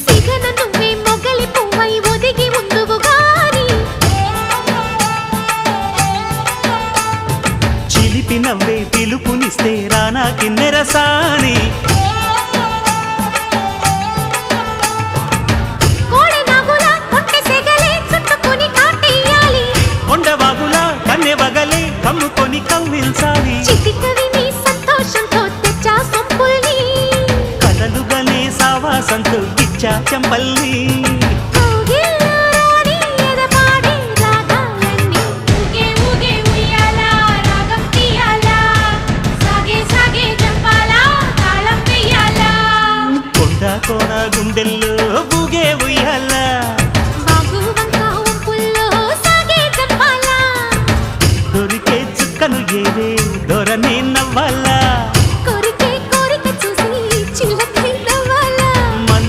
సిగన నువ్వే మొగలి పువ్వై ఒదిగి ఉందువు గాని చిలిపి నవ్వే పిలుపునిస్తే రానా కిన్నెరసాని కోడెనాగులా కొంటె సెగలే చుట్టుకొని కాటేయాలి కొండవాగులా కన్నెవగలే కమ్ముకొని కవ్విల్చాలి చిటికవి నీ సంతోషంతో తెచ్చా సొంపుల్ని కదలుగనే సావాసంతో గిచ్చా చెంపల్ని కోగిల్లో రాణి ఎదపాడే రాగాలన్నీ ఊగే ఊగే ఉయ్యాలా రాగం తీయాలా సాగే సాగే జంపాలా తాళం వేయాలా కొండ కోన గుండెల్లో బూగే ఉయ్యాల బాగు వంక వంపుల్లో సాగే జంపాలా దొరికే చుక్కను ఏరే దొరనే నవ్వాలా